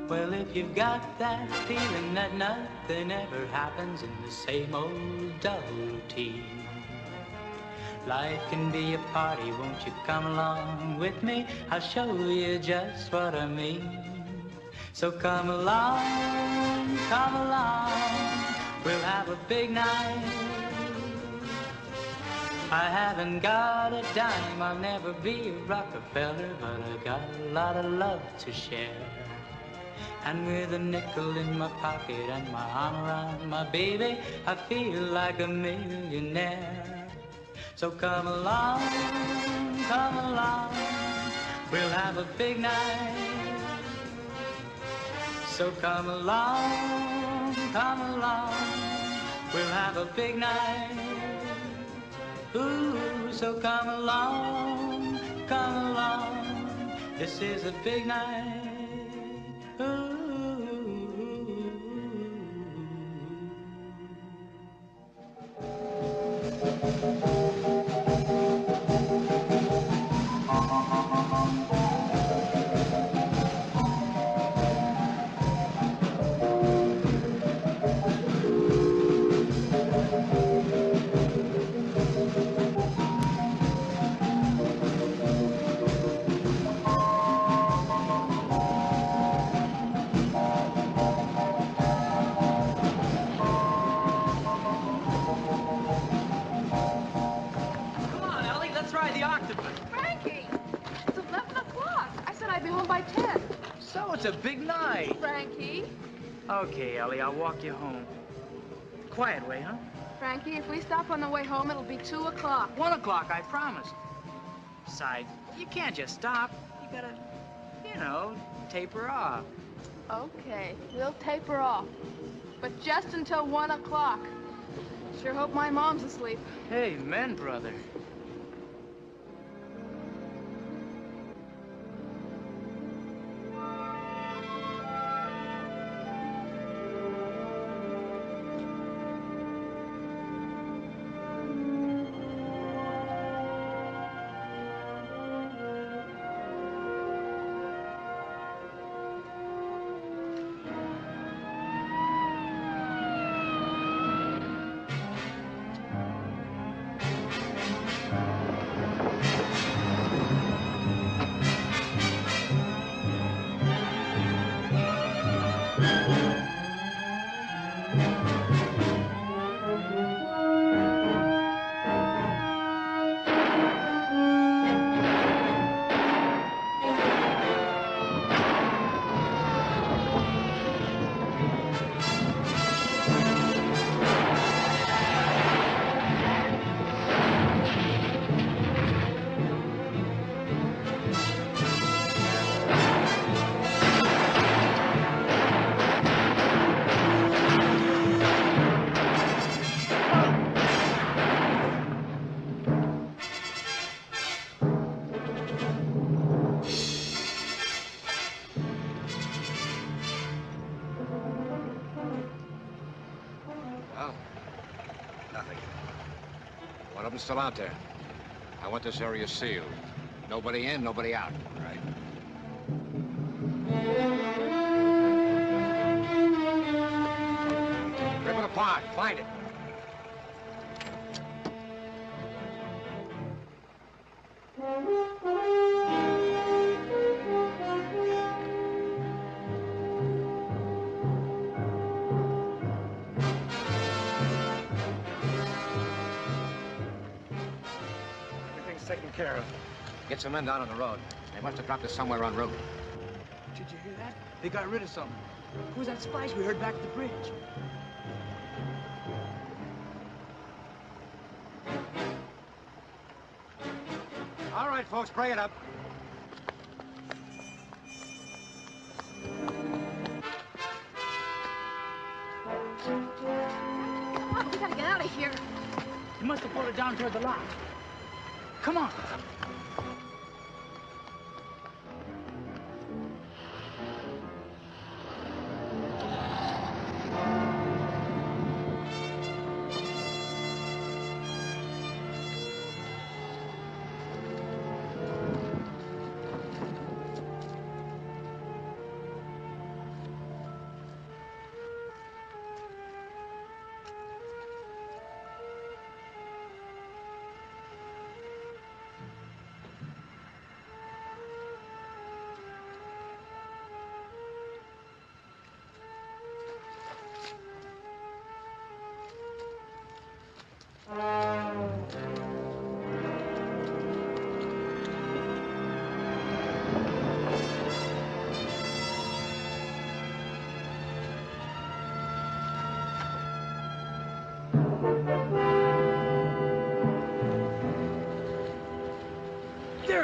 Well, if you've got that feeling that nothing ever happens in the same old dull routine, life can be a party, won't you come along with me? I'll show you just what I mean. So come along, we'll have a big night. I haven't got a dime, I'll never be a Rockefeller, but I got a lot of love to share. And with a nickel in my pocket and my arm around my baby, I feel like a millionaire. So come along, we'll have a big night. So come along, we'll have a big night. Ooh, so come along, this is a big night. Ooh. It's a big night. Frankie? Okay, Ellie, I'll walk you home. Quiet way, huh? Frankie, if we stop on the way home, it'll be 2 o'clock. 1 o'clock, I promised. Besides, you can't just stop. You gotta, you know, taper off. Okay, we'll taper off. But just until 1 o'clock. Sure hope my mom's asleep. Amen, brother. Still out there. I want this area sealed. Nobody in, nobody out. Right. Rip it apart. Find it. Taken care of. Get some men down on the road. They must have dropped us somewhere en route. Did you hear that? They got rid of something. Who was that splash we heard back at the bridge? All right, folks, spray it up. Come on, we gotta get out of here. You must have pulled it down toward the lock. Come on.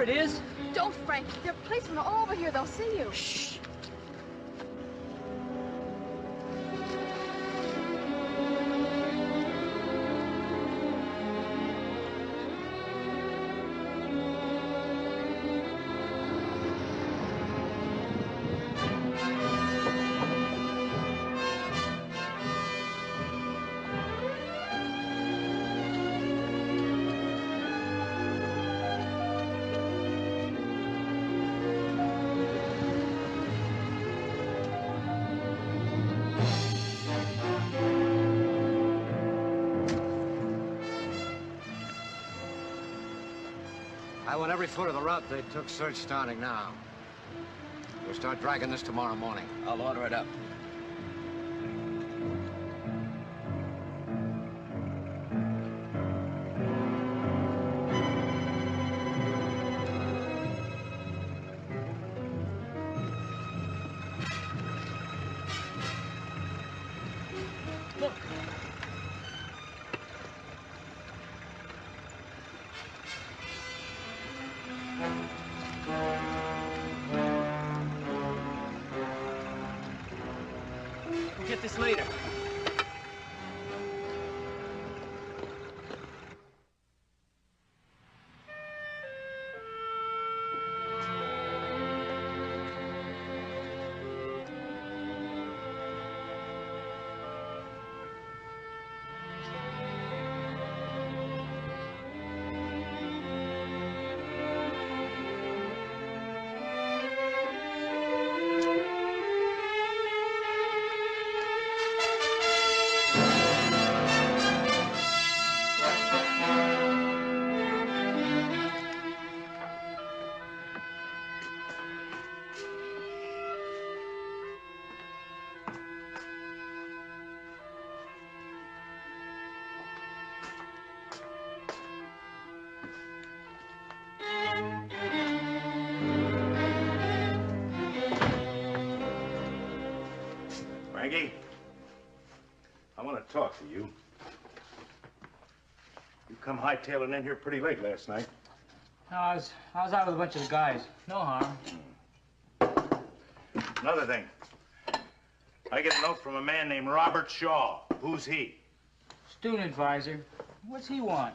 it is? Don't, Frank. There are policemen all over here. They'll see you. Shh. I want every foot of the route they took search starting now. We'll start dragging this tomorrow morning. I'll order it up. Look. We'll get this later. Frankie, I want to talk to you. You come hightailing in here pretty late last night. No, I was out with a bunch of the guys. No harm. Another thing. I get a note from a man named Robert Shaw. Who's he? Student advisor. What's he want?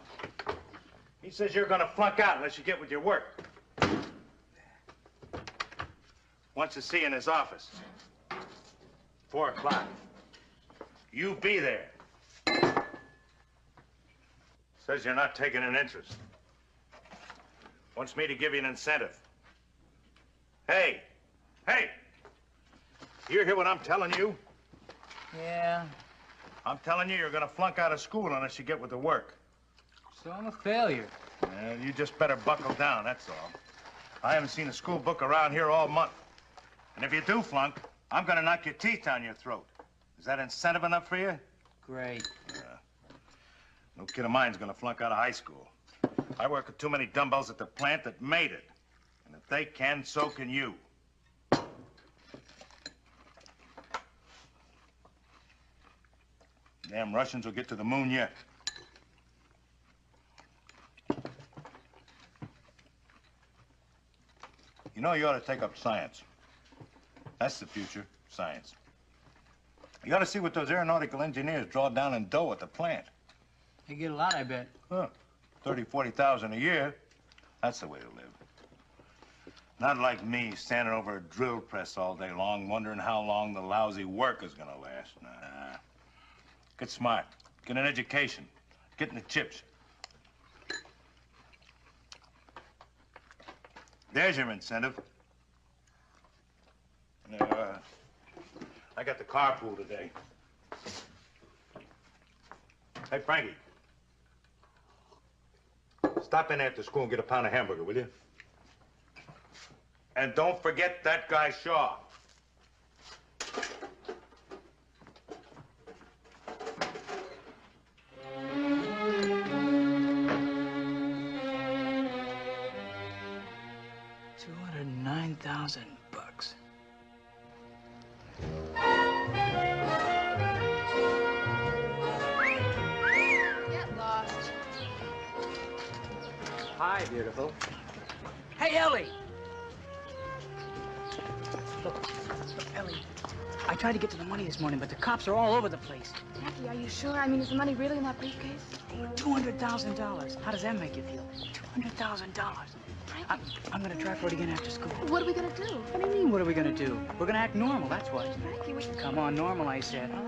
He says you're gonna flunk out unless you get with your work. Wants to see you in his office. 4 o'clock. You be there. Says you're not taking an interest. Wants me to give you an incentive. Hey! Hey! You hear what I'm telling you? Yeah, I'm telling you, you're gonna flunk out of school unless you get with the work. so I'm a failure. You just better buckle down, that's all. I haven't seen a school book around here all month. And if you do flunk, I'm gonna knock your teeth down your throat. Is that incentive enough for you? Great. No kid of mine's gonna flunk out of high school. I work with too many dumbbells at the plant that made it. And if they can, so can you. Damn Russians will get to the moon yet. You know, you ought to take up science. That's the future, science. You ought to see what those aeronautical engineers draw down in dough at the plant. They get a lot, I bet. Huh. 30, 40,000 a year. That's the way to live. Not like me, standing over a drill press all day long, wondering how long the lousy work is gonna last. Nah. Get smart. Get an education. Get in the chips. There's your incentive. I got the carpool today. Hey, Frankie. Stop in after school and get a pound of hamburger, will you? And don't forget that guy Shaw. $209,000. Get lost. Hi, beautiful. Hey, Ellie! Look, Ellie, I tried to get to the money this morning, but the cops are all over the place. Frankie, are you sure? I mean, is the money really in that briefcase? $200,000. How does that make you feel? $200,000. I'm gonna try for it again after school. What are we gonna do? What do you mean, what are we gonna do? We're gonna act normal, that's what. Frankie, we... Come on, normal, I said, huh?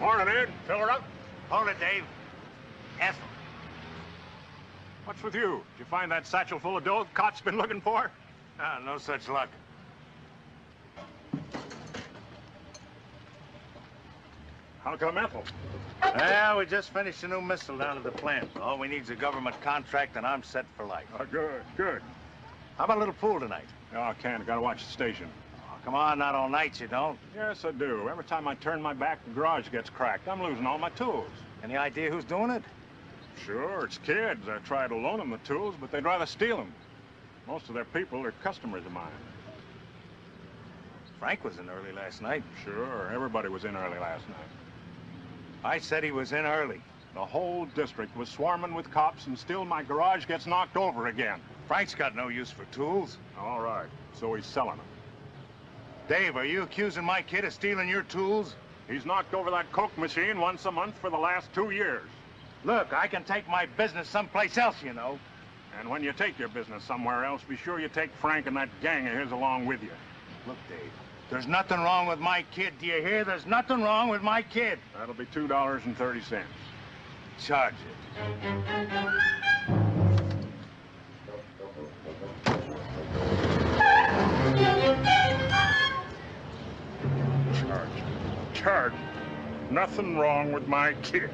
Morning, Ed. Fill her up. Hold it, Dave. Ethel. What's with you? Did you find that satchel full of dough Cot's been looking for? Ah, no such luck. How come Ethel? Well, we just finished a new missile down at the plant. All we need is a government contract, and I'm set for life. Oh, good, good. How about a little pool tonight? Oh, I can't. I gotta watch the station. Oh, come on, not all night, you don't. Yes, I do. Every time I turn my back, the garage gets cracked. I'm losing all my tools. Any idea who's doing it? Sure, it's kids. I try to loan them the tools, but they'd rather steal them. Most of their people are customers of mine. Frank was in early last night. Sure, everybody was in early last night. I said he was in early. The whole district was swarming with cops, and still my garage gets knocked over again. Frank's got no use for tools. All right, so he's selling them. Dave, are you accusing my kid of stealing your tools? He's knocked over that Coke machine once a month for the last 2 years. Look, I can take my business someplace else, you know. And when you take your business somewhere else, be sure you take Frank and that gang of his along with you. Look, Dave, there's nothing wrong with my kid. Do you hear? There's nothing wrong with my kid. That'll be $2.30. Charge it. Charge. Nothing wrong with my kid.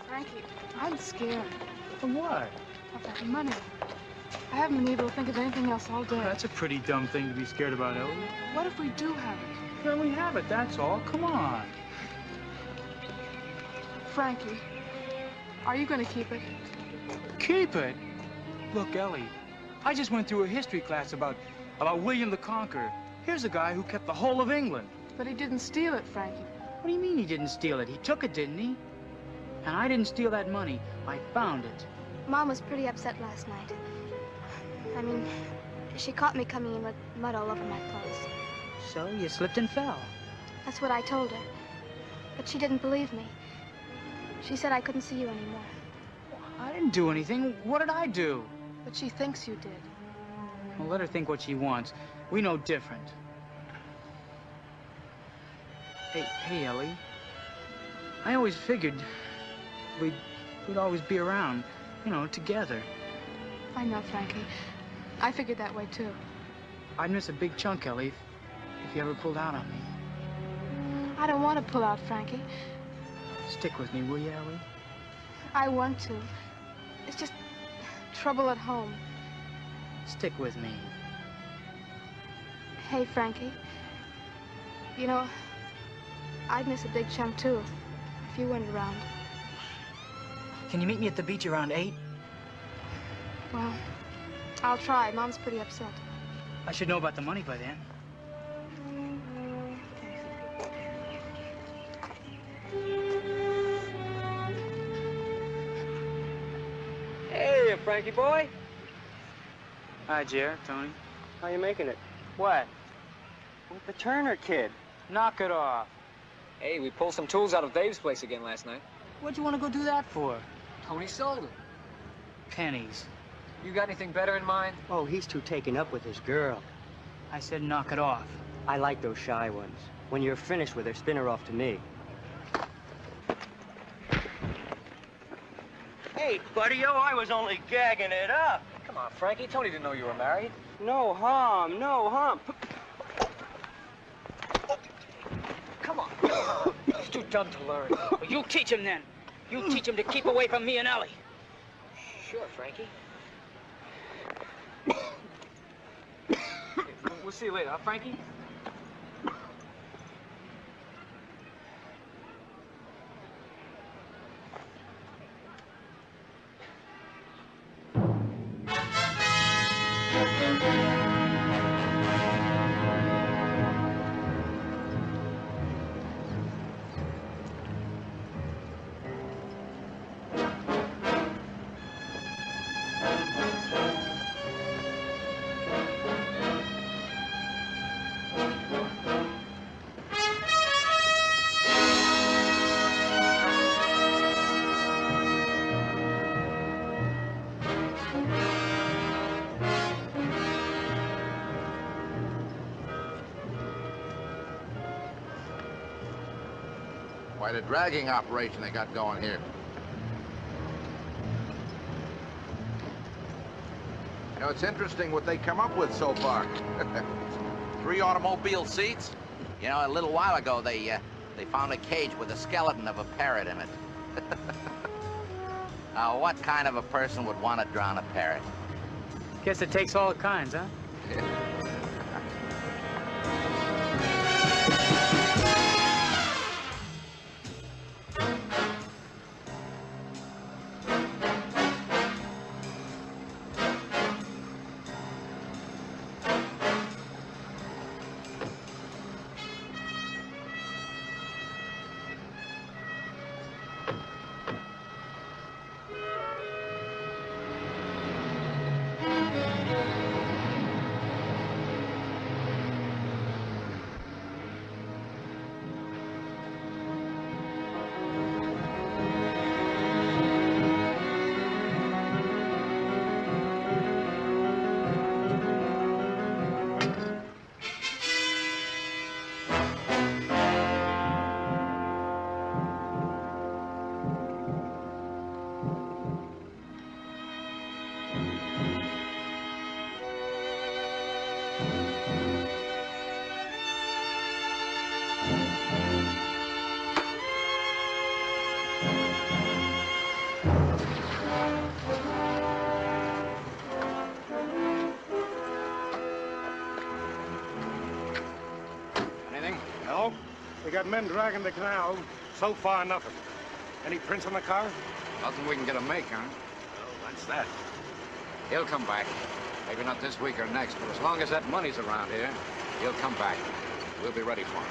Frankie, I'm scared. From what? Of that money. I haven't been able to think of anything else all day. That's a pretty dumb thing to be scared about, Ellie. What if we do have it? Well, we have it, that's all. Come on. Frankie, are you going to keep it? Keep it? Look, Ellie, I just went through a history class about William the Conqueror. Here's a guy who kept the whole of England. But he didn't steal it, Frankie. What do you mean he didn't steal it? He took it, didn't he? And I didn't steal that money. I found it. Mom was pretty upset last night. I mean, she caught me coming in with mud all over my clothes. So you slipped and fell. That's what I told her. But she didn't believe me. She said I couldn't see you anymore. I didn't do anything. What did I do? But she thinks you did. Well, let her think what she wants. We know different. Hey, Ellie. I always figured we'd always be around, you know, together. I know, Frankie. I figured that way, too. I'd miss a big chunk, Ellie, if you ever pulled out on me. I don't want to pull out, Frankie. Stick with me, will you, Ellie? I want to. It's just trouble at home. Stick with me. Hey, Frankie. You know, I'd miss a big chunk, too, if you weren't around. Can you meet me at the beach around 8? Well, I'll try. Mom's pretty upset. I should know about the money by then. Hey, Frankie boy. Hi, Jer, Tony. How you making it? What? With the Turner kid. Knock it off. Hey, we pulled some tools out of Dave's place again last night. What'd you want to go do that for? Tony sold them. Pennies. You got anything better in mind? Oh, he's too taken up with his girl. I said knock it off. I like those shy ones. When you're finished with her, spin her off to me. Hey, buddy-o, I was only gagging it up. Come on, Frankie. Tony didn't know you were married. No harm, no harm. Come on. He's too dumb to learn. Well, you teach him then. You teach him to keep away from me and Ellie. Sure, Frankie. We'll see you later, huh, Frankie? Quite a dragging operation they got going here. You know, it's interesting what they come up with so far. 3 automobile seats? You know, a little while ago, they found a cage with a skeleton of a parrot in it. Now, what kind of a person would want to drown a parrot? Guess it takes all kinds, huh? We got men dragging the canal. So far, nothing. Any prints on the car? Nothing we can get a make, huh? Well, that's that. He'll come back. Maybe not this week or next, but as long as that money's around here, he'll come back. We'll be ready for him.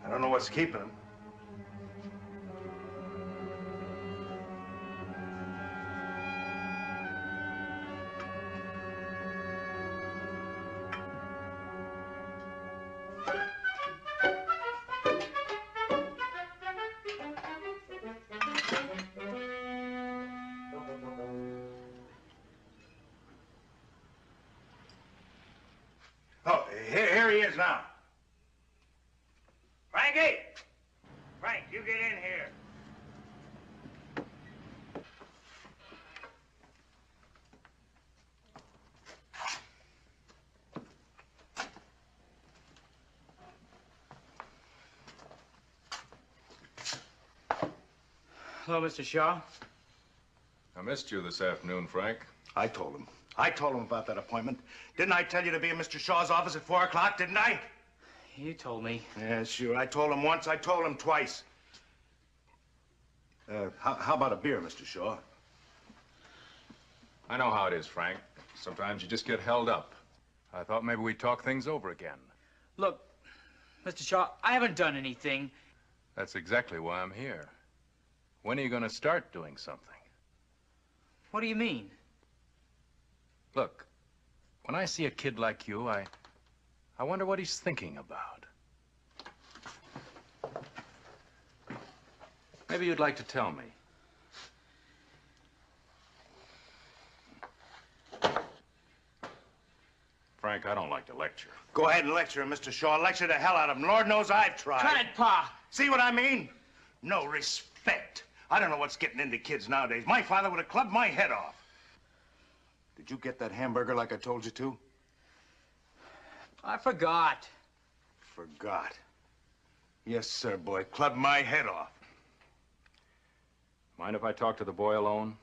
I don't know what's keeping him. Oh, here he is now. Frankie! Frank, you get in here. Hello, Mr. Shaw. I missed you this afternoon, Frank. I told him. I told him about that appointment. Didn't I tell you to be in Mr. Shaw's office at 4 o'clock, didn't I? You told me. Yeah, sure. I told him once. I told him twice. How about a beer, Mr. Shaw? I know how it is, Frank. Sometimes you just get held up. I thought maybe we'd talk things over again. Look, Mr. Shaw, I haven't done anything. That's exactly why I'm here. When are you going to start doing something? What do you mean? Look, when I see a kid like you, I wonder what he's thinking about. Maybe you'd like to tell me. Frank, I don't like to lecture. Go ahead and lecture him, Mr. Shaw. Lecture the hell out of him. Lord knows I've tried. Cut it, Pa. See what I mean? No respect. I don't know what's getting into kids nowadays. My father would have clubbed my head off. Did you get that hamburger like I told you to? I forgot. Forgot. Yes, sir, boy. Clubbed my head off. Mind if I talk to the boy alone?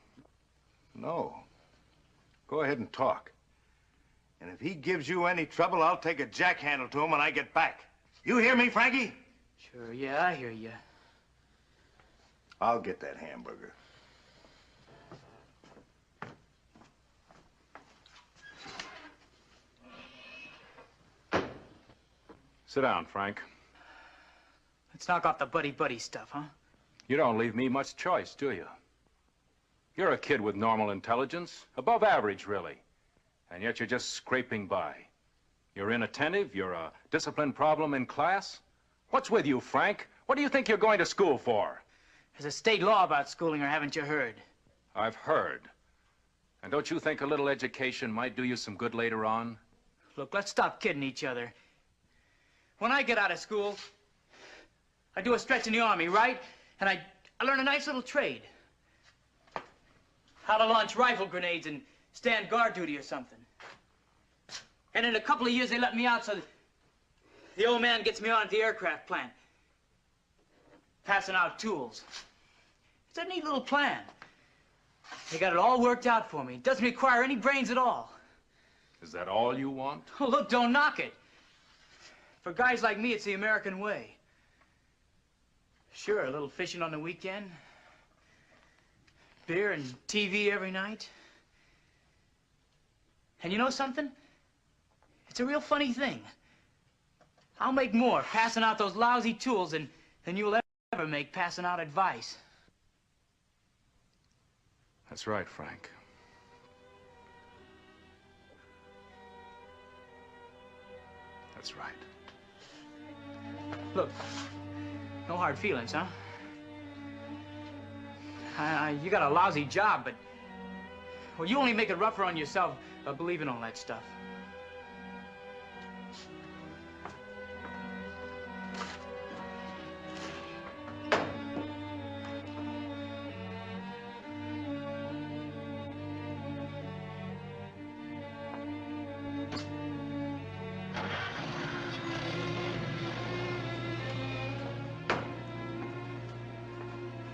No. Go ahead and talk. And if he gives you any trouble, I'll take a jackhandle to him when I get back. You hear me, Frankie? Sure, yeah, I hear you. I'll get that hamburger. Sit down, Frank. Let's knock off the buddy-buddy stuff, huh? You don't leave me much choice, do you? You're a kid with normal intelligence, above average, really. And yet you're just scraping by. You're inattentive, you're a discipline problem in class. What's with you, Frank? What do you think you're going to school for? There's a state law about schooling, or haven't you heard? I've heard. And don't you think a little education might do you some good later on? Look, let's stop kidding each other. When I get out of school, I do a stretch in the Army, right? And I learn a nice little trade. How to launch rifle grenades and stand guard duty or something. And in a couple of years, they let me out, so the old man gets me on at the aircraft plant, passing out tools. It's a neat little plan. They got it all worked out for me. It doesn't require any brains at all. Is that all you want? Oh, look, don't knock it. For guys like me, it's the American way. Sure, a little fishing on the weekend. Beer and TV every night. And you know something? It's a real funny thing. I'll make more passing out those lousy tools than you'll ever make passing out advice. That's right, Frank. That's right. Look, no hard feelings, huh? You got a lousy job, but... well, you only make it rougher on yourself believing all that stuff.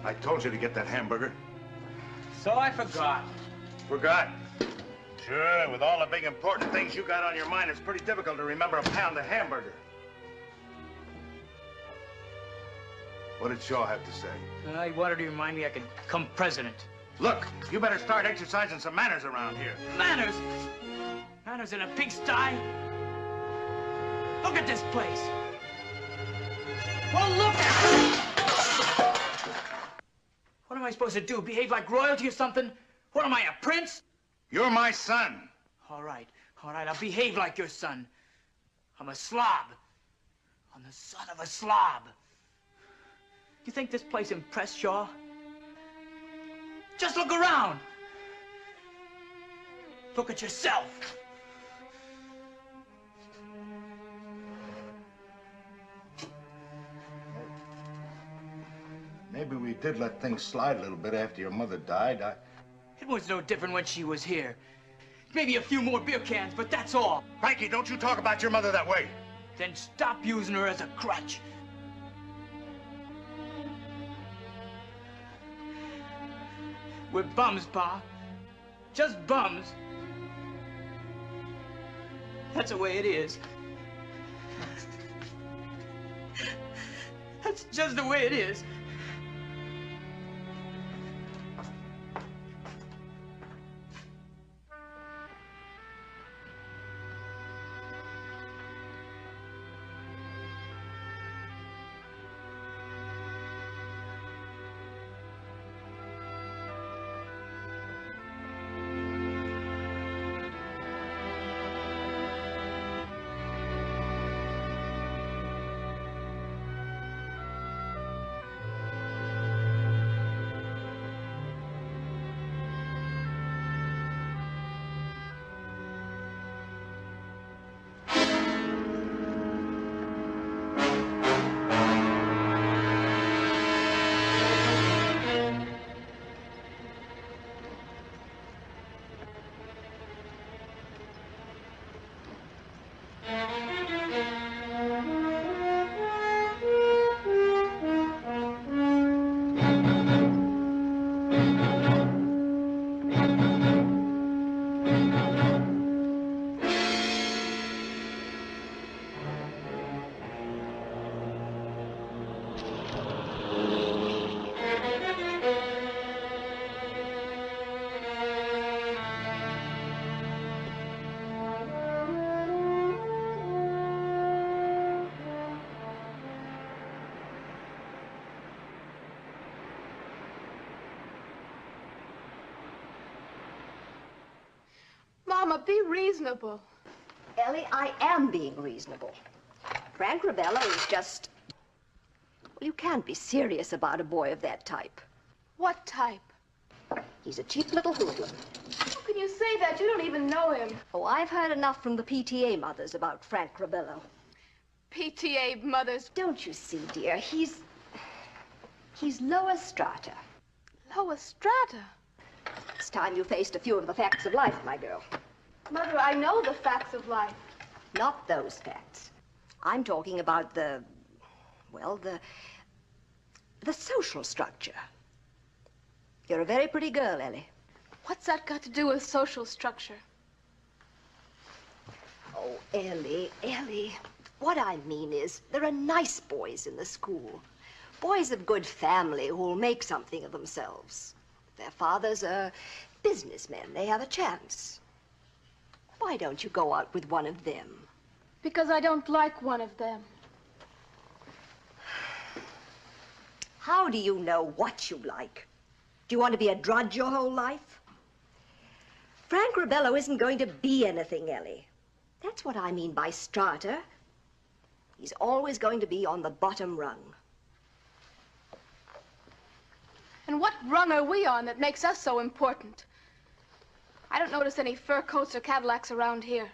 I told you to get that hamburger. So I forgot. Forgot? Sure, with all the big important things you got on your mind, it's pretty difficult to remember a pound of hamburger. What did Shaw have to say? He wanted to remind me I could become president. Look, you better start exercising some manners around here. Manners? Manners in a pigsty? Look at this place. Well, look at it! What am I supposed to do? Behave like royalty or something? What am I, a prince? You're my son. All right, I'll behave like your son. I'm a slob. I'm the son of a slob. You think this place impressed Shaw? Just look around. Look at yourself. Maybe we did let things slide a little bit after your mother died. It was no different when she was here. Maybe a few more beer cans, but that's all. Frankie, don't you talk about your mother that way. Then stop using her as a crutch. We're bums, Pa. Just bums. That's the way it is. That's just the way it is. Mama, be reasonable. Ellie, I am being reasonable. Frank Rebello is just... Well, you can't be serious about a boy of that type. What type? He's a cheap little hoodlum. How can you say that? You don't even know him. Oh, I've heard enough from the PTA mothers about Frank Rebello. PTA mothers? Don't you see, dear? He's lower strata. Lower strata? It's time you faced a few of the facts of life, my girl. Mother, I know the facts of life. Not those facts. I'm talking about the social structure. You're a very pretty girl, Ellie. What's that got to do with social structure? Oh, Ellie. What I mean is, there are nice boys in the school. Boys of good family who'll make something of themselves. Their fathers are businessmen. They have a chance. Why don't you go out with one of them? Because I don't like one of them. How do you know what you like? Do you want to be a drudge your whole life? Frank Rebello isn't going to be anything, Ellie. That's what I mean by strata. He's always going to be on the bottom rung. And what rung are we on that makes us so important? I don't notice any fur coats or Cadillacs around here.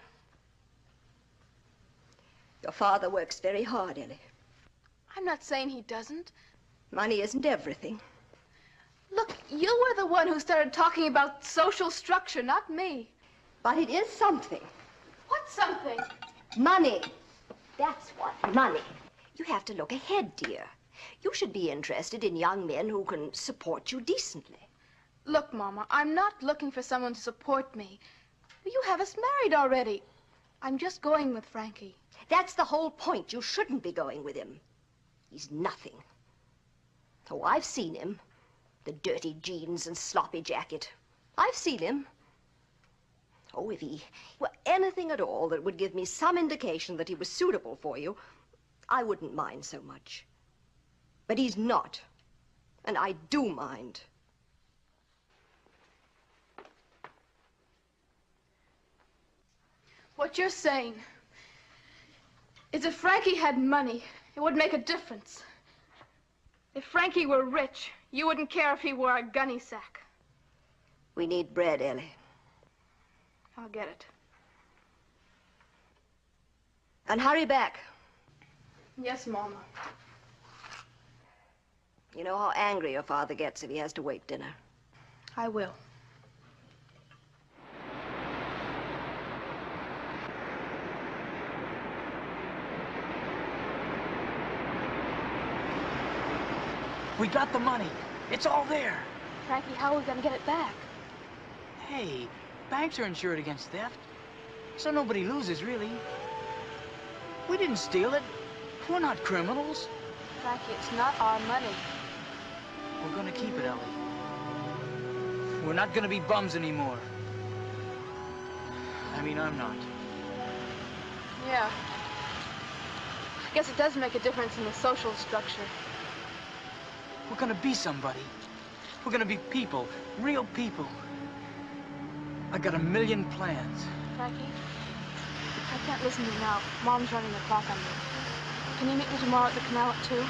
Your father works very hard, Ellie. I'm not saying he doesn't. Money isn't everything. Look, you were the one who started talking about social structure, not me. But it is something. What's something? Money. That's what, money. You have to look ahead, dear. You should be interested in young men who can support you decently. Look, Mama, I'm not looking for someone to support me. You have us married already. I'm just going with Frankie. That's the whole point. You shouldn't be going with him. He's nothing. Oh, I've seen him. The dirty jeans and sloppy jacket. I've seen him. Oh, if he were anything at all that would give me some indication that he was suitable for you, I wouldn't mind so much. But he's not. And I do mind. What you're saying is if Frankie had money, it would make a difference. If Frankie were rich, you wouldn't care if he wore a gunny sack. We need bread, Ellie. I'll get it. And hurry back. Yes, Mama. You know how angry your father gets if he has to wait dinner. I will. We got the money. It's all there. Frankie, how are we gonna get it back? Hey, banks are insured against theft, so nobody loses, really. We didn't steal it. We're not criminals. Frankie, it's not our money. We're gonna keep it, Ellie. We're not gonna be bums anymore. I mean, I'm not. Yeah. I guess it does make a difference in the social structure. We're gonna be somebody. We're gonna be people, real people. I got a million plans. Frankie, I can't listen to you now. Mom's running the clock on me. Can you meet me tomorrow at the canal at 2?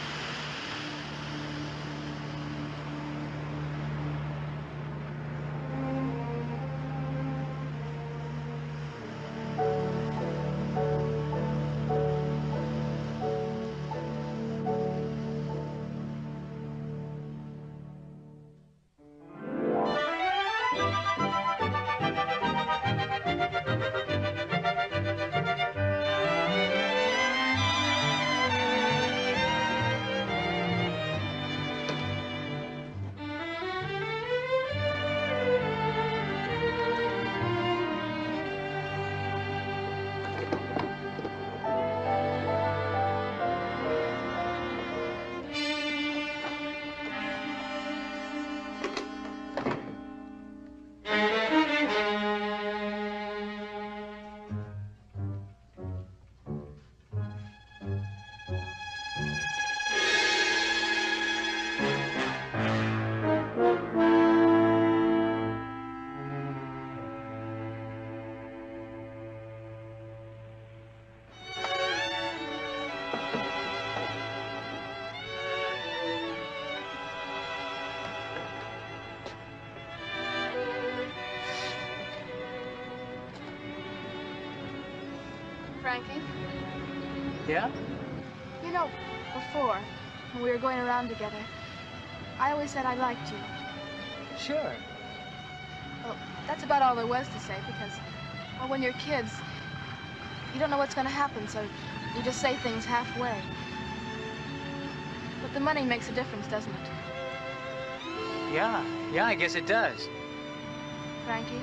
Frankie. Yeah? You know, before, when we were going around together, I always said I liked you. Sure. Well, that's about all there was to say because, well, when you're kids, you don't know what's going to happen, so you just say things halfway. But the money makes a difference, doesn't it? Yeah, I guess it does. Frankie,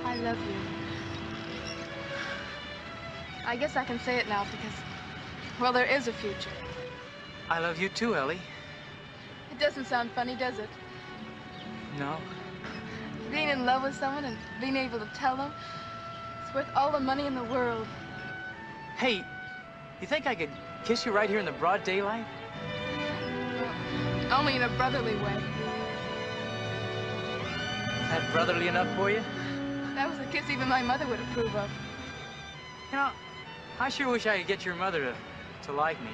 I love you. I guess I can say it now because, well, there is a future. I love you too, Ellie. It doesn't sound funny, does it? No. Being in love with someone and being able to tell them, it's worth all the money in the world. Hey, you think I could kiss you right here in the broad daylight? Well, only in a brotherly way. Is that brotherly enough for you? That was a kiss even my mother would approve of. You know, I sure wish I could get your mother to like me.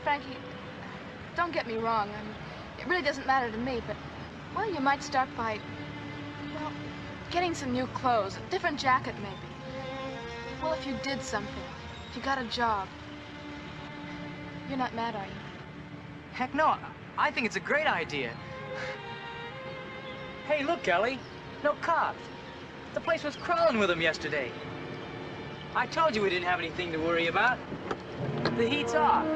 Frankie, don't get me wrong. I mean, it really doesn't matter to me, but, well, you might start by, well, getting some new clothes, a different jacket maybe. Well, if you did something, if you got a job, you're not mad, are you? Heck no, I think it's a great idea. Hey, look, Ellie, no cops. The place was crawling with them yesterday. I told you we didn't have anything to worry about. The heat's off.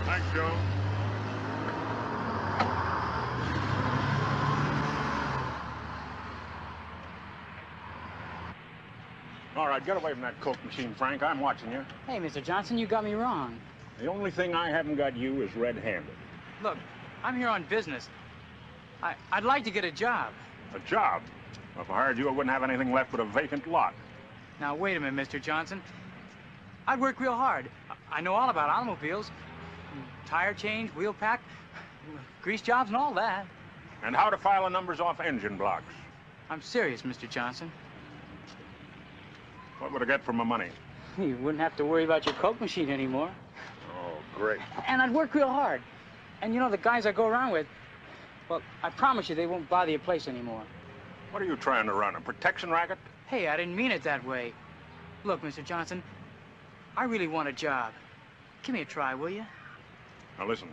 Thanks, Joe. All right, get away from that Coke machine, Frank. I'm watching you. Hey, Mr. Johnson, you got me wrong. The only thing I haven't got you is red-handed. Look, I'm here on business. I'd like to get a job. A job? Well, if I hired you, I wouldn't have anything left but a vacant lot. Now, wait a minute, Mr. Johnson. I'd work real hard. I know all about automobiles. Tire change, wheel pack, grease jobs and all that. And how to file the numbers off engine blocks. I'm serious, Mr. Johnson. What would I get for my money? You wouldn't have to worry about your Coke machine anymore. Oh, great. And I'd work real hard. And you know, the guys I go around with, well, I promise you they won't bother your place anymore. What are you trying to run, a protection racket? Hey, I didn't mean it that way. Look, Mr. Johnson, I really want a job. Give me a try, will you? Now listen,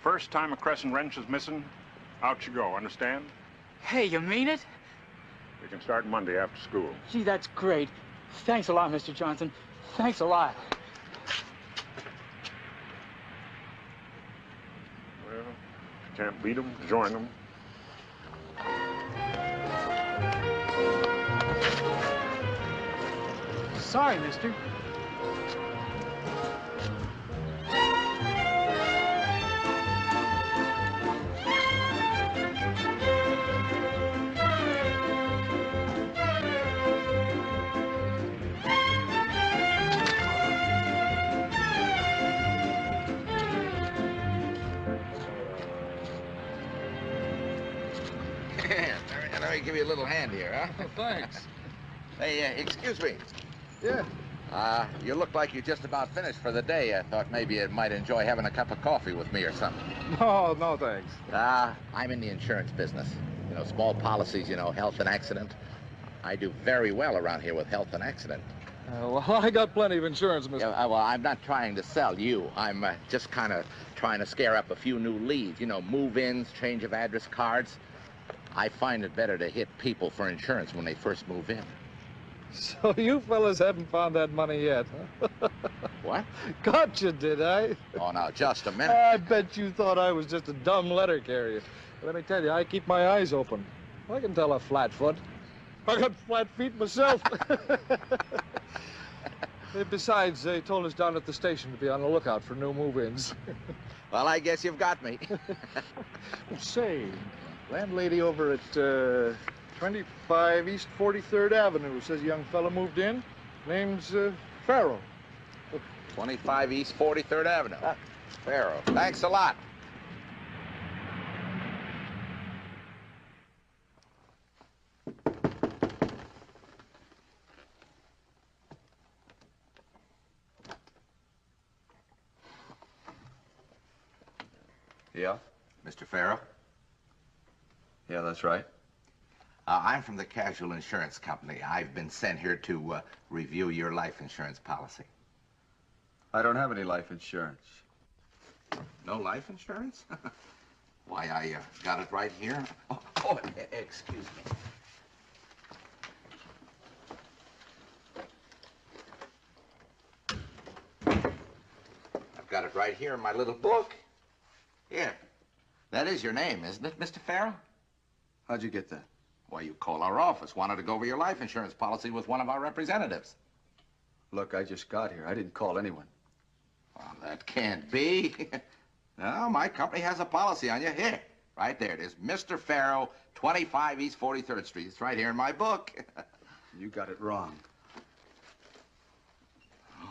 first time a crescent wrench is missing, out you go, understand? Hey, you mean it? You can start Monday after school. Gee, that's great. Thanks a lot, Mr. Johnson. Thanks a lot. Well, if you can't beat them, join them. Sorry, mister. Let me give you a little hand here, huh? Oh, thanks. Hey, excuse me. Yeah. You look like you're just about finished for the day. I thought maybe you might enjoy having a cup of coffee with me or something. No, thanks. I'm in the insurance business. You know, small policies, you know, health and accident. I do very well around here with health and accident. Well, I got plenty of insurance, Mr. Yeah, well, I'm not trying to sell you. I'm just kind of trying to scare up a few new leads. You know, move-ins, change of address cards. I find it better to hit people for insurance when they first move in. So you fellas haven't found that money yet, huh? What? Gotcha, did I? Oh, now, just a minute. I bet you thought I was just a dumb letter carrier. Let me tell you, I keep my eyes open. I can tell a flatfoot. I got flat feet myself. Besides, they told us down at the station to be on the lookout for new move-ins. Well, I guess you've got me. Say, landlady over at 25 East 43rd Avenue says a young fella moved in. Name's Farrell. 25 East 43rd Avenue. Farrell. Thanks a lot. Yeah? Mr. Farrow? Yeah, that's right. I'm from the Casual Insurance Company. I've been sent here to review your life insurance policy. I don't have any life insurance. No life insurance? Why, I got it right here. Excuse me. I've got it right here in my little book. Here. That is your name, isn't it, Mr. Farrow? How'd you get that? Why, you called our office, wanted to go over your life insurance policy with one of our representatives. Look, I just got here. I didn't call anyone. Well, that can't be. No, my company has a policy on you. Here, right there it is. Mr. Farrow, 25 East 43rd Street. It's right here in my book. You got it wrong.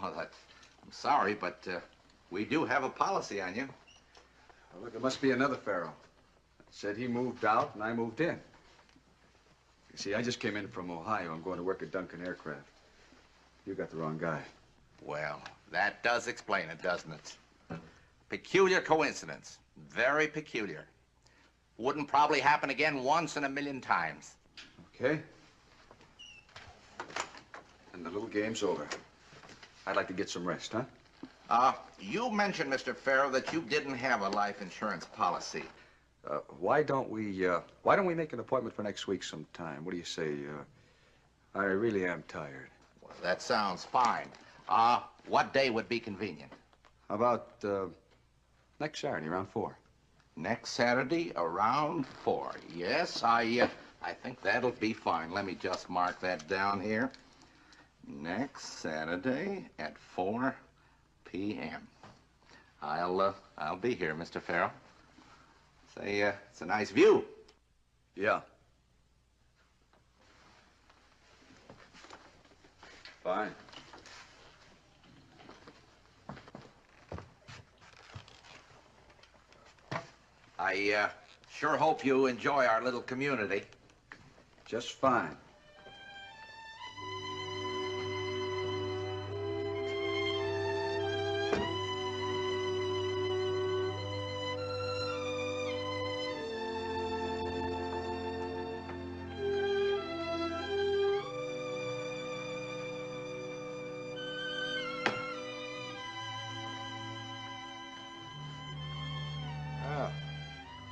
Oh, I'm sorry, but we do have a policy on you. Well, look, it must be another Farrow. Said he moved out and I moved in. You see, I just came in from Ohio. I'm going to work at Duncan Aircraft. You got the wrong guy. Well, that does explain it, doesn't it? Peculiar coincidence. Very peculiar. Wouldn't probably happen again once in a million times. Okay. And the little game's over. I'd like to get some rest, huh? You mentioned, Mr. Farrow, that you didn't have a life insurance policy. Why don't we make an appointment for next week sometime? What do you say? I really am tired. Well, that sounds fine. What day would be convenient? How about, next Saturday, around 4? Next Saturday, around 4. Yes, I think that'll be fine. Let me just mark that down here. Next Saturday at 4 p.m. I'll be here, Mr. Farrow. Say, it's a nice view. Yeah. Fine. I sure hope you enjoy our little community. Just fine.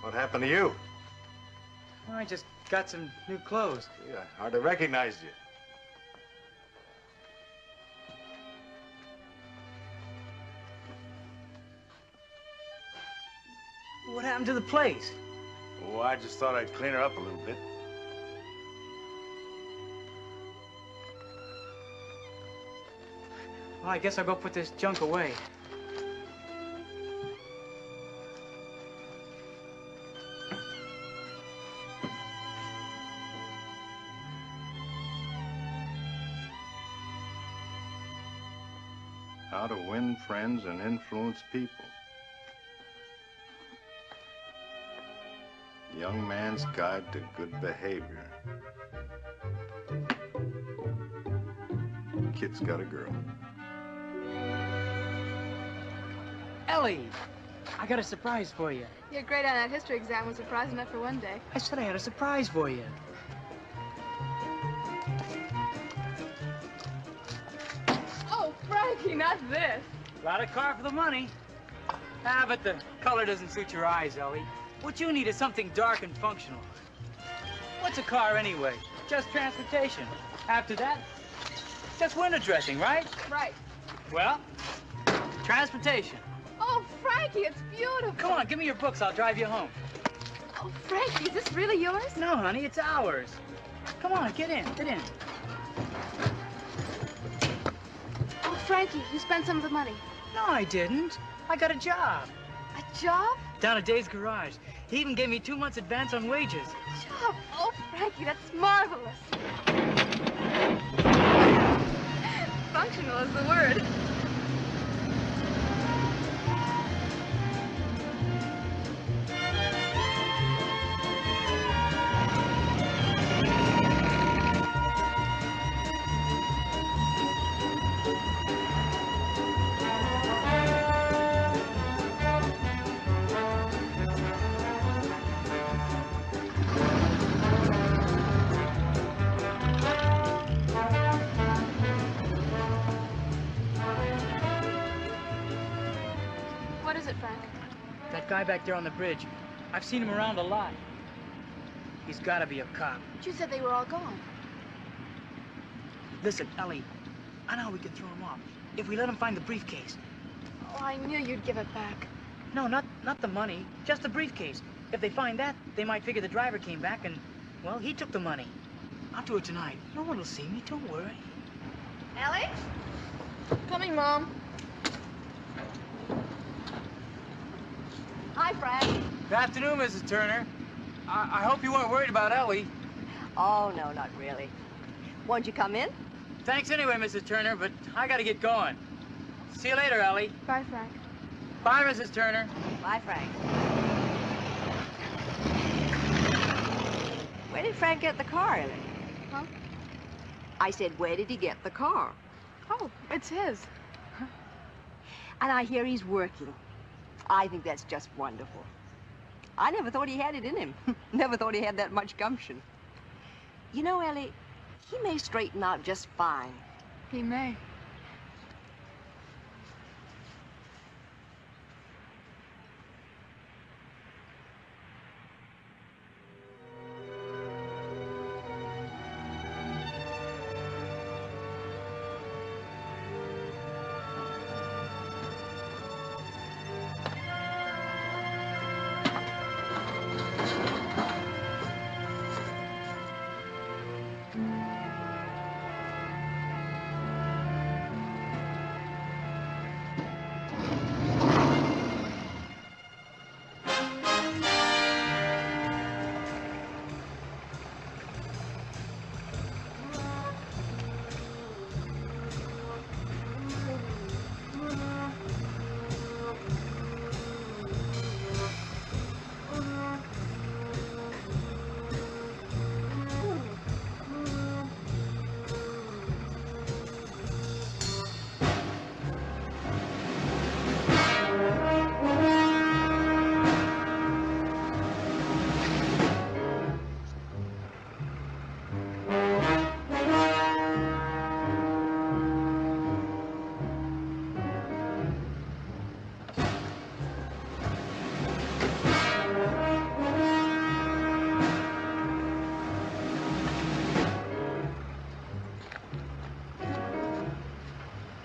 What happened to you? Well, I just got some new clothes. Yeah, hard to recognize you. What happened to the place? Oh, I just thought I'd clean her up a little bit. Well, I guess I'll go put this junk away. How to win friends and influence people. Young man's guide to good behavior. Kid's got a girl. Ellie, I got a surprise for you. Your grade on that history exam was surprising enough for one day. I said I had a surprise for you. Oh, Frankie, not this. A lot of car for the money. Ah, but the color doesn't suit your eyes, Ellie. What you need is something dark and functional. What's a car anyway? Just transportation. After that, just window dressing, right? Right. Well, transportation. Oh, Frankie, it's beautiful. Come on, give me your books. I'll drive you home. Oh, Frankie, is this really yours? No, honey, it's ours. Come on, get in, get in. Oh, Frankie, you spent some of the money. No, I didn't. I got a job. A job? Down at Dave's garage. He even gave me 2 months advance on wages. Job? Oh, Frankie, that's marvelous. Functional is the word. guy back there on the bridge. I've seen him around a lot. He's gotta be a cop. But you said they were all gone. Listen, Ellie, I know how we can throw him off. If we let him find the briefcase. Oh, I knew you'd give it back. No, not the money, just the briefcase. If they find that, they might figure the driver came back and, well, he took the money. I'll do it tonight. No one will see me, don't worry. Ellie? Coming, Mom. Hi, Frank. Good afternoon, Mrs. Turner. I hope you weren't worried about Ellie. Oh, no, not really. Won't you come in? Thanks anyway, Mrs. Turner, but I gotta get going. See you later, Ellie. Bye, Frank. Bye, Mrs. Turner. Bye, Frank. Where did Frank get the car, Ellie? Huh? I said, where did he get the car? Oh, it's his. And I hear he's working. I think that's just wonderful. I never thought he had it in him. Never thought he had that much gumption. You know, Ellie, he may straighten out just fine. He may.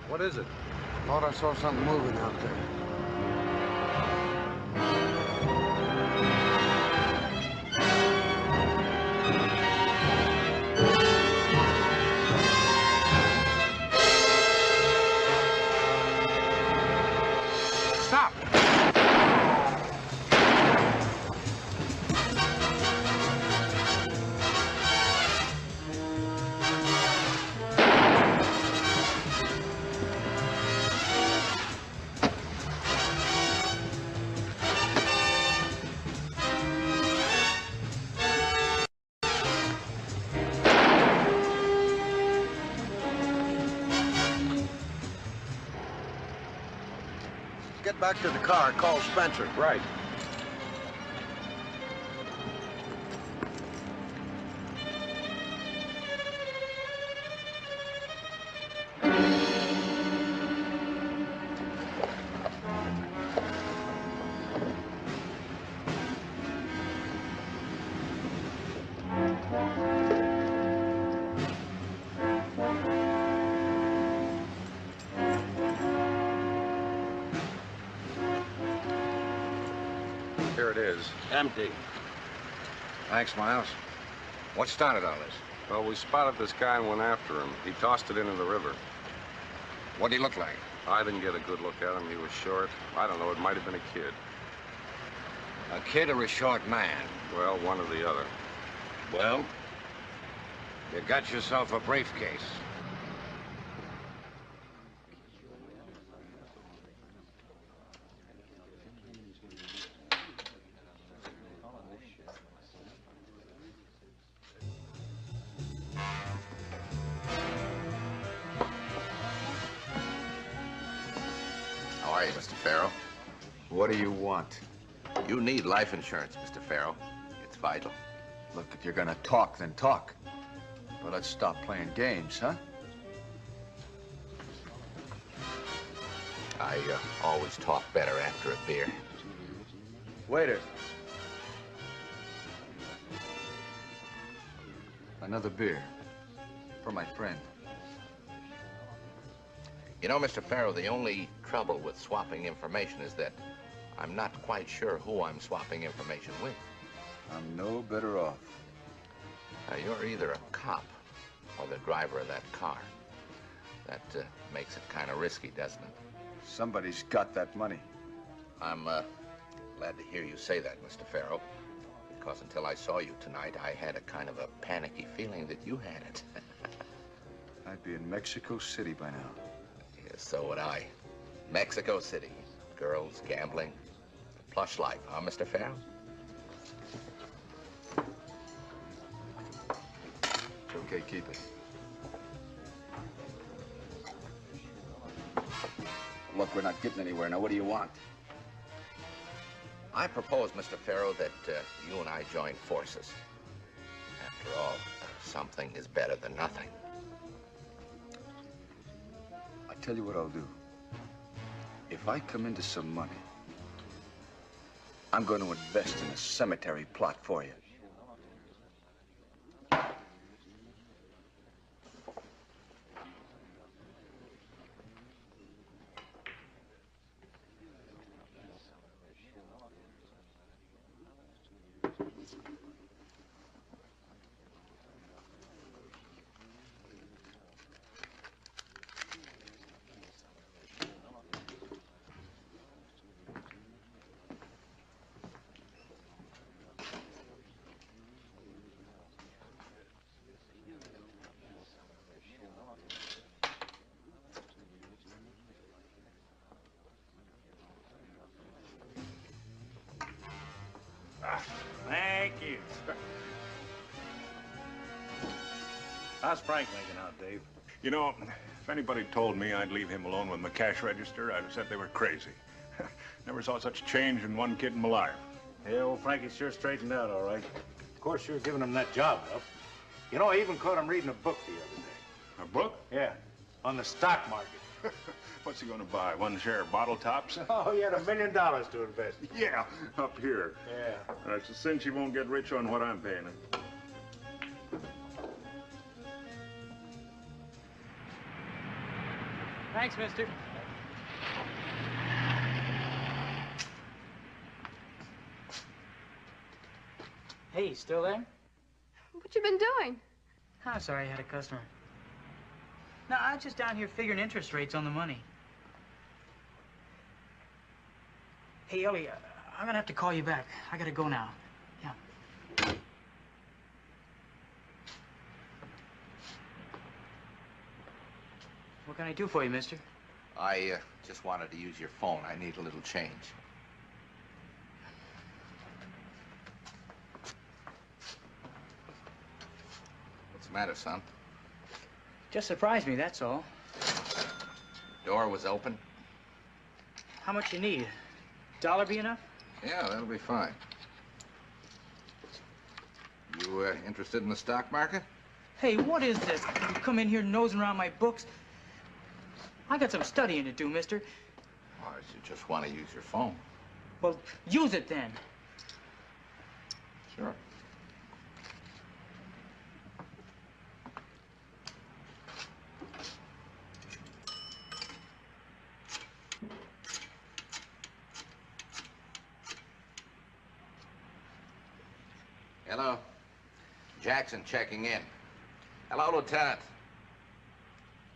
What is it? Thought I saw something moving out there. Stop! Get back to the car. Call Spencer. Right. Here it is. Empty. Thanks, Miles. What started all this? Well, we spotted this guy and went after him. He tossed it into the river. What did he look like? I didn't get a good look at him. He was short. I don't know, it might have been a kid. A kid or a short man? Well, one or the other. Well, you got yourself a briefcase. How are you, Mr. Farrell? What do you want? You need life insurance, Mr. Farrell. It's vital. Look, if you're gonna talk, then talk. But let's stop playing games, huh? I always talk better after a beer. Waiter. Another beer. For my friend. You know, Mr. Farrow, the only trouble with swapping information is that I'm not quite sure who I'm swapping information with. I'm no better off. Now, you're either a cop or the driver of that car. That makes it kind of risky, doesn't it? Somebody's got that money. I'm glad to hear you say that, Mr. Farrow, because until I saw you tonight, I had a kind of a panicky feeling that you had it. I'd be in Mexico City by now. Yes, so would I. Mexico City. Girls, gambling, plush life, huh, Mr. Farrow? Okay, keep it. Look, we're not getting anywhere. Now, what do you want? I propose, Mr. Farrow, that you and I join forces. After all, something is better than nothing. I tell you what I'll do. If I come into some money, I'm going to invest in a cemetery plot for you. Thank you. How's Frank making out, Dave? You know, if anybody told me I'd leave him alone with my cash register, I'd have said they were crazy. Never saw such change in one kid in my life. Yeah, old Frankie's sure straightened out all right. Of course, you're giving him that job up. You know, I even caught him reading a book the other day. A book? Yeah, on the stock market. What's he gonna buy? One share of bottle tops? Oh, he had $1 million to invest. Yeah, up here. Yeah. It's a cinch he won't get rich on what I'm paying him. Thanks, mister. Hey, you still there? What you been doing? I'm sorry I had a customer. No, I'm just down here figuring interest rates on the money. Hey, Ellie, I'm gonna have to call you back. I gotta go now. Yeah. What can I do for you, mister? I just wanted to use your phone. I need a little change. What's the matter, son? Just surprised me, that's all. Door was open. How much you need? $1 be enough? Yeah, that'll be fine. You interested in the stock market? Hey, what is this? You come in here nosing around my books? I got some studying to do, mister. Or you just want to use your phone? Well, use it then. Sure. Hello. Jackson checking in. Hello, Lieutenant.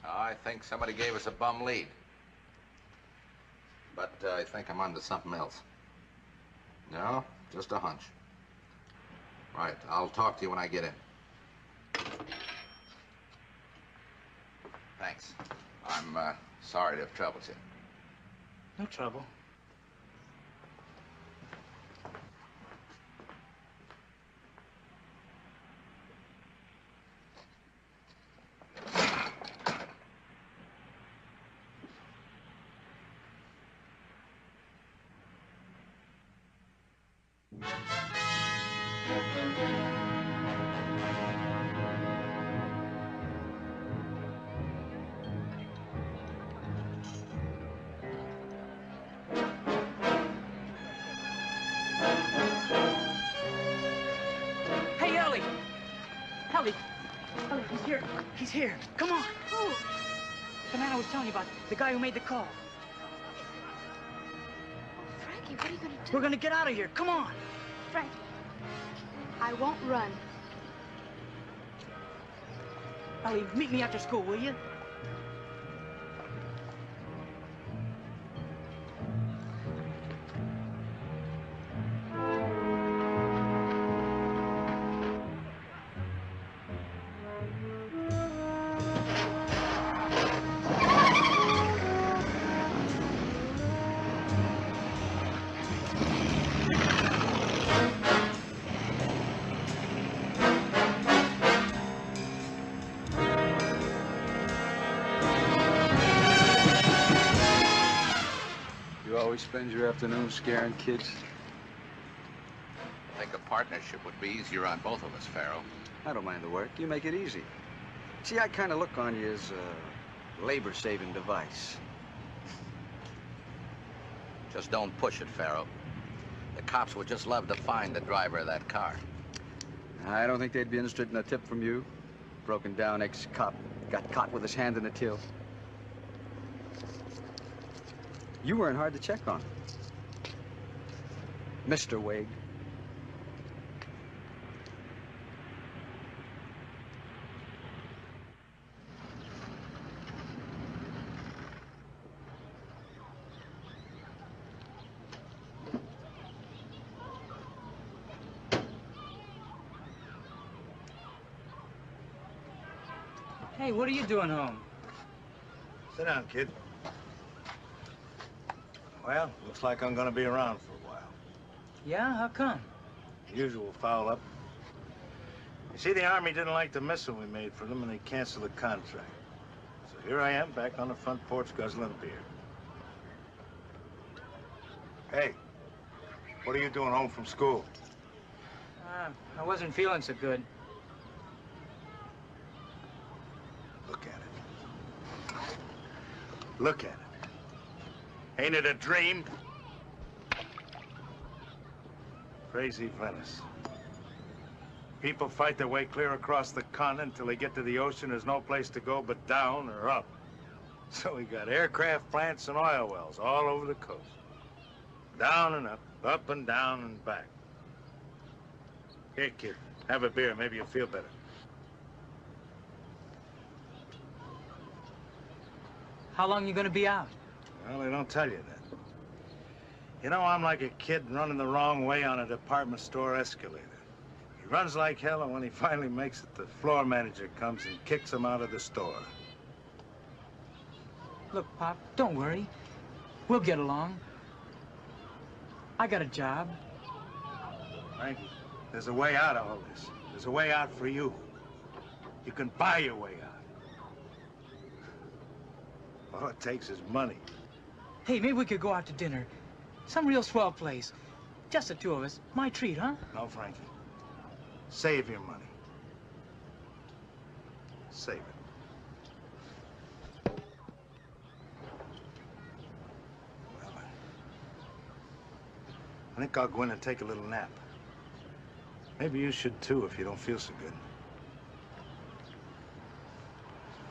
I think somebody gave us a bum lead. But I think I'm onto something else. No, just a hunch. Right, I'll talk to you when I get in. Thanks. I'm sorry to have troubled you. No trouble. Ellie, he's here. He's here. Come on. Who? The man I was telling you about, the guy who made the call. Frankie, what are you going to do? We're going to get out of here. Come on. Frankie, I won't run. Ellie, meet me after school, will you? Spend your afternoon scaring kids? I think a partnership would be easier on both of us, Pharaoh. I don't mind the work. You make it easy. See, I kind of look on you as a labor-saving device. Just don't push it, Pharaoh. The cops would just love to find the driver of that car. I don't think they'd be interested in a tip from you. Broken down ex-cop got caught with his hand in the till. You weren't hard to check on. Mr. Wade. Hey, what are you doing home? Sit down, kid. Well, looks like I'm gonna be around for a while. Yeah? How come? Usual foul-up. You see, the Army didn't like the missile we made for them, and they canceled the contract. So here I am, back on the front porch guzzling beer. Hey, what are you doing home from school? I wasn't feeling so good. Look at it. Look at it. Ain't it a dream? Crazy Venice. People fight their way clear across the continent until they get to the ocean. There's no place to go but down or up. So we got aircraft plants and oil wells all over the coast. Down and up and down and back. Here, kid, have a beer. Maybe you'll feel better. How long you gonna be out? Well, they don't tell you that. You know, I'm like a kid running the wrong way on a department store escalator. He runs like hell, and when he finally makes it, the floor manager comes and kicks him out of the store. Look, Pop, don't worry. We'll get along. I got a job. Frankie, there's a way out of all this. There's a way out for you. You can buy your way out. All it takes is money. Hey, maybe we could go out to dinner. Some real swell place. Just the two of us. My treat, huh? No, Frankie. Save your money. Save it. Well, I think I'll go in and take a little nap. Maybe you should, too, if you don't feel so good.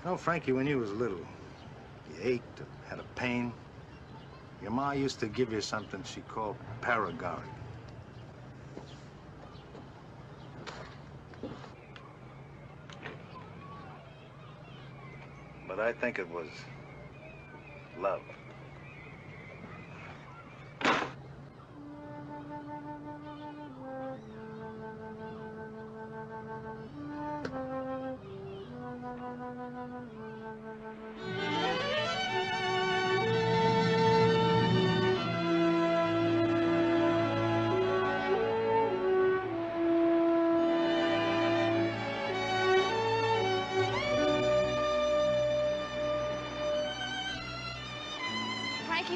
You know, Frankie, when you was little, you ached or had a pain. Your ma used to give you something she called Paragard. But I think it was love.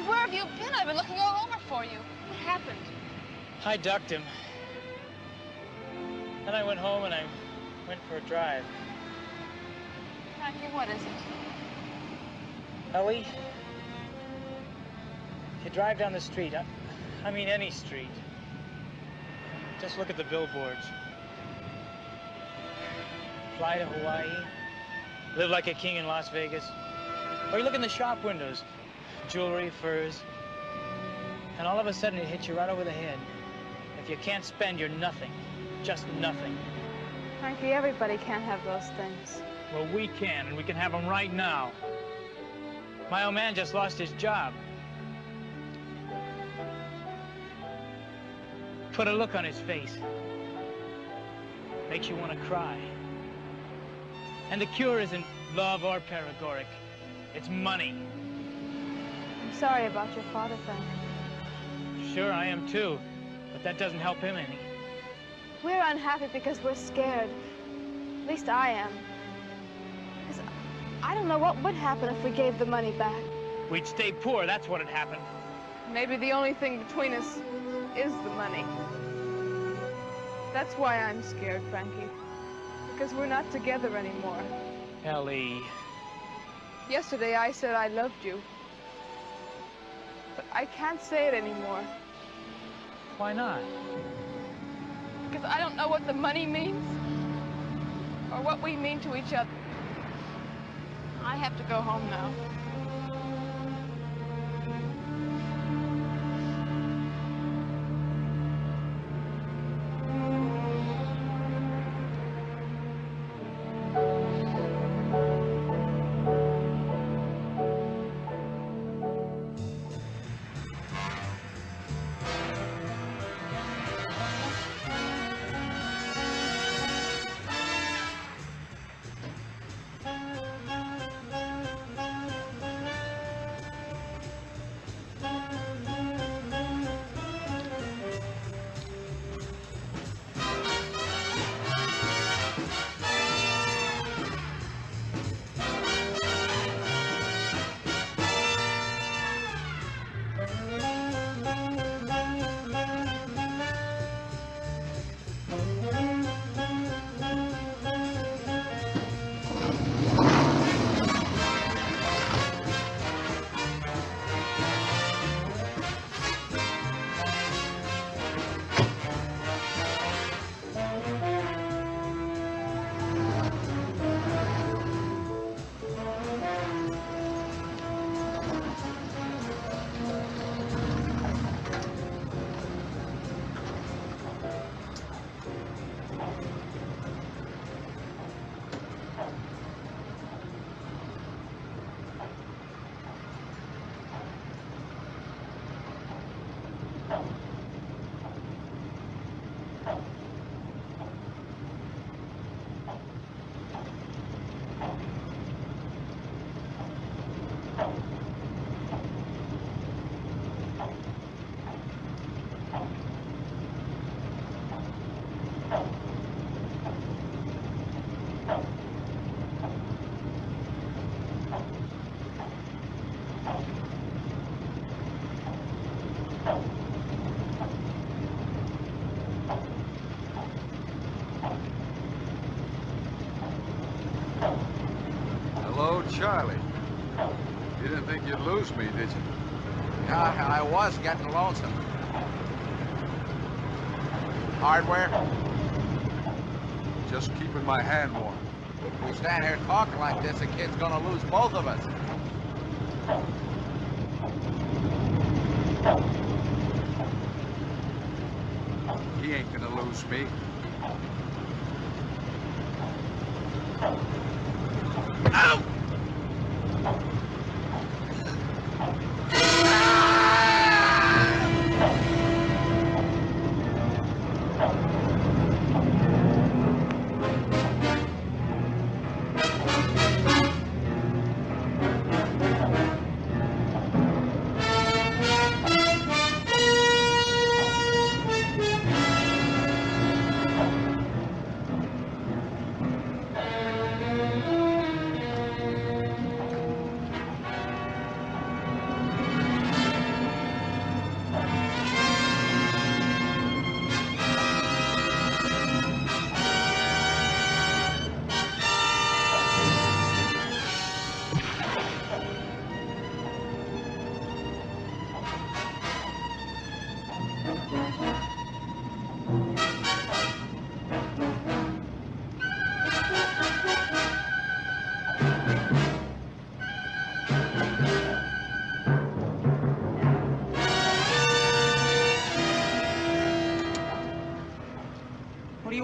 Where have you been? I've been looking all over for you. What happened? I ducked him. Then I went home and I went for a drive. Frankie, what is it? Ellie, if you drive down the street, I mean any street, just look at the billboards. Fly to Hawaii, live like a king in Las Vegas. Or you look in the shop windows, jewelry, furs, and all of a sudden it hits you right over the head. If you can't spend, you're nothing. Just nothing. Frankie, everybody can't have those things. Well, we can, and we can have them right now. My old man just lost his job. Put a look on his face. Makes you want to cry. And the cure isn't love or paregoric. It's money. I'm sorry about your father, Frankie. Sure, I am too. But that doesn't help him any. We're unhappy because we're scared. At least I am. Because I don't know what would happen if we gave the money back. We'd stay poor, that's what'd happen. Maybe the only thing between us is the money. That's why I'm scared, Frankie. Because we're not together anymore. Ellie. Yesterday I said I loved you. But I can't say it anymore. Why not? Because I don't know what the money means. Or what we mean to each other. I have to go home now. Charlie. You didn't think you'd lose me, did you? Yeah, I was getting lonesome. Hardware? Just keeping my hand warm. If we stand here talking like this, the kid's gonna lose both of us. He ain't gonna lose me. Ow!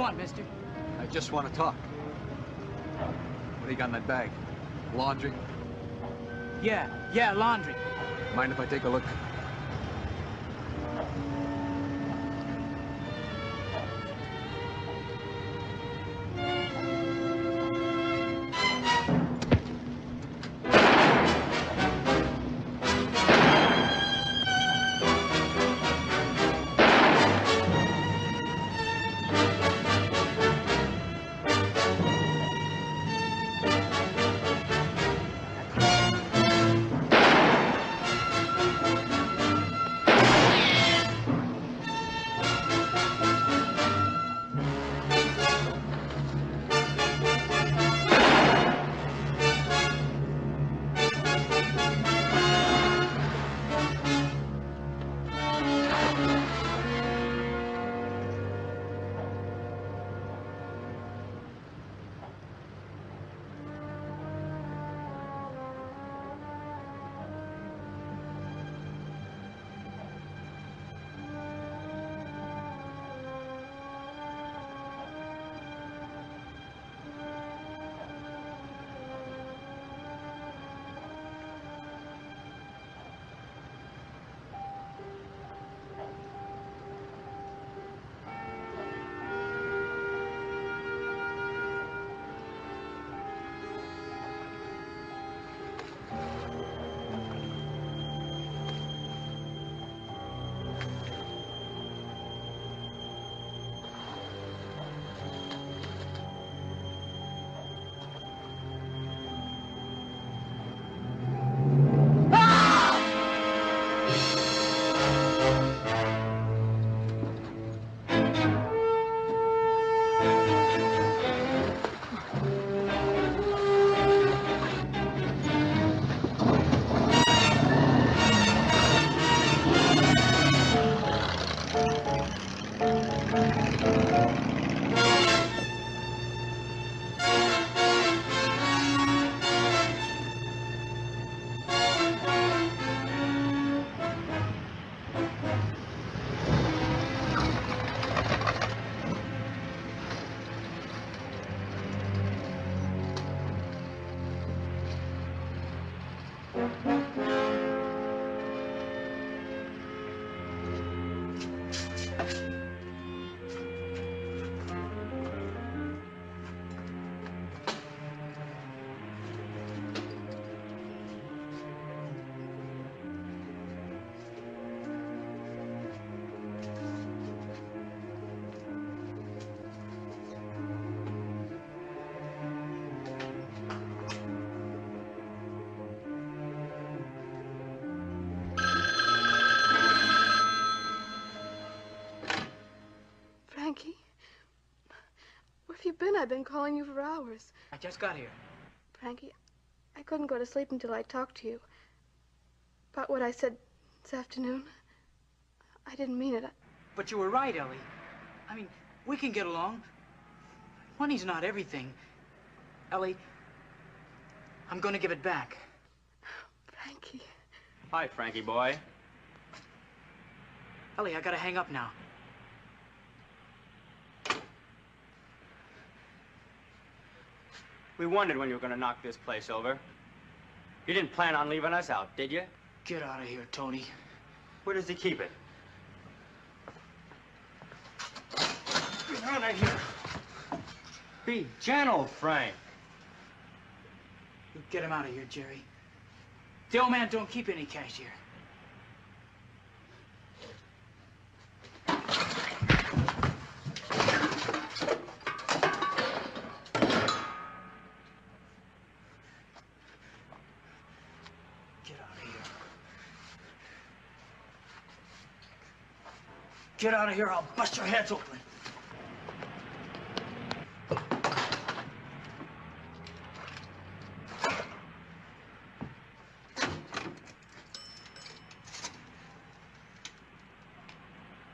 want, mister? I just want to talk. What do you got in that bag? Laundry? Yeah, laundry. Mind if I take a look? Frankie? Where have you been? I've been calling you for hours. I just got here. Frankie, I couldn't go to sleep until I talked to you. About what I said this afternoon. I didn't mean it. But you were right, Ellie. I mean, we can get along. Money's not everything. Ellie, I'm gonna give it back. Frankie. Hi, Frankie boy. Ellie, I gotta hang up now. We wondered when you were going to knock this place over. You didn't plan on leaving us out, did you? Get out of here, Tony. Where does he keep it? Get out of here. Be gentle, Frank. You get him out of here, Jerry. The old man don't keep any cash here. Get out of here, I'll bust your heads open.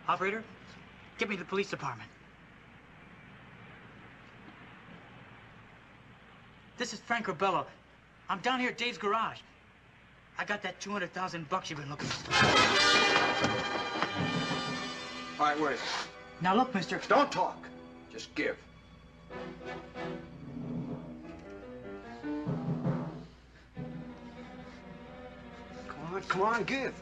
Operator, get me the police department. This is Frank Rebello. I'm down here at Dave's garage. I got that 200,000 bucks you've been looking for. All right, where is it? Now look, mister. Don't talk. Just give. Come on, give.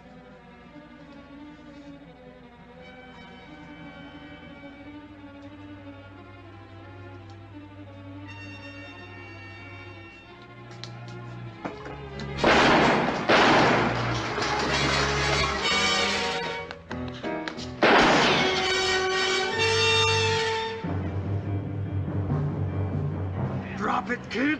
Drop it, kid.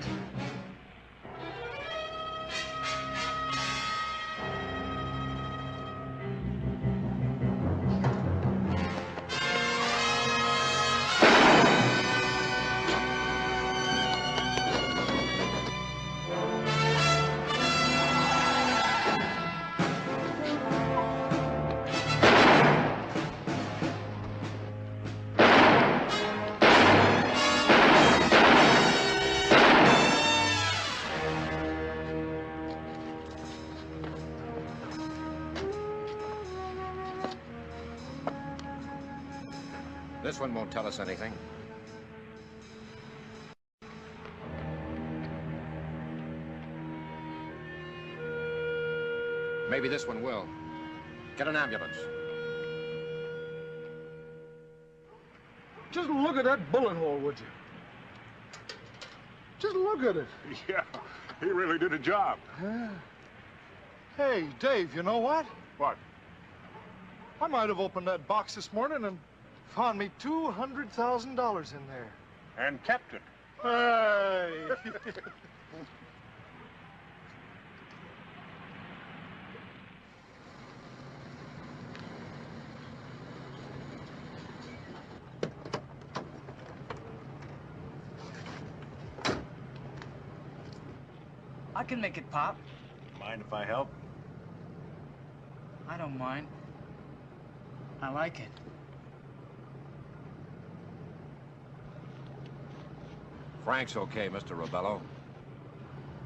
This one won't tell us anything. Maybe this one will. Get an ambulance. Just look at that bullet hole, would you? Just look at it. Yeah, he really did a job. Yeah. Hey, Dave, you know what? What? I might have opened that box this morning and found me $200,000 in there. And kept it. Hey! I can make it pop. Mind if I help? I don't mind. I like it. Frank's okay, Mr. Robello.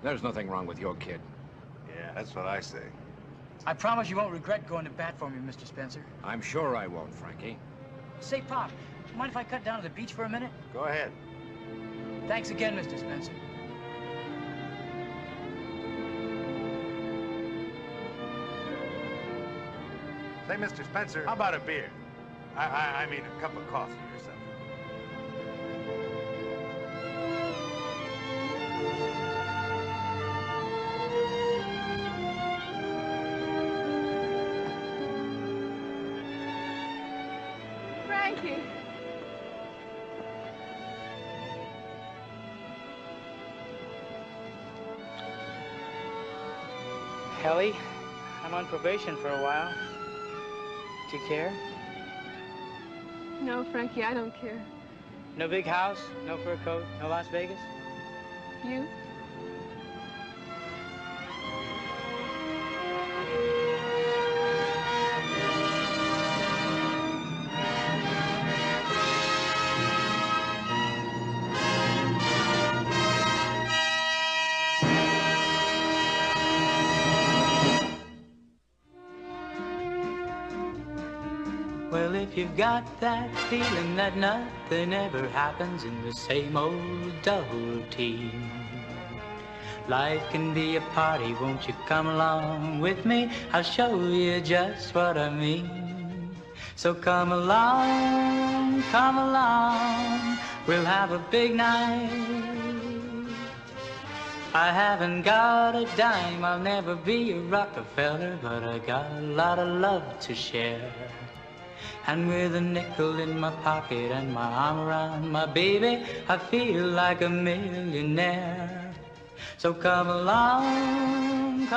There's nothing wrong with your kid. Yeah, that's what I say. I promise you won't regret going to bat for me, Mr. Spencer. I'm sure I won't, Frankie. Say, Pop, mind if I cut down to the beach for a minute? Go ahead. Thanks again, Mr. Spencer. Say, Mr. Spencer, how about a beer? I mean a cup of coffee or something. Frankie. Helly, I'm on probation for a while. Do you care? No, Frankie, I don't care. No big house, no fur coat, no Las Vegas? You? Well, if you've got that feeling that nothing ever happens in the same old dull routine, life can be a party, won't you come along with me? I'll show you just what I mean. So come along, we'll have a big night. I haven't got a dime, I'll never be a Rockefeller, but I got a lot of love to share. And with a nickel in my pocket and my arm around my baby, I feel like a millionaire. So come along,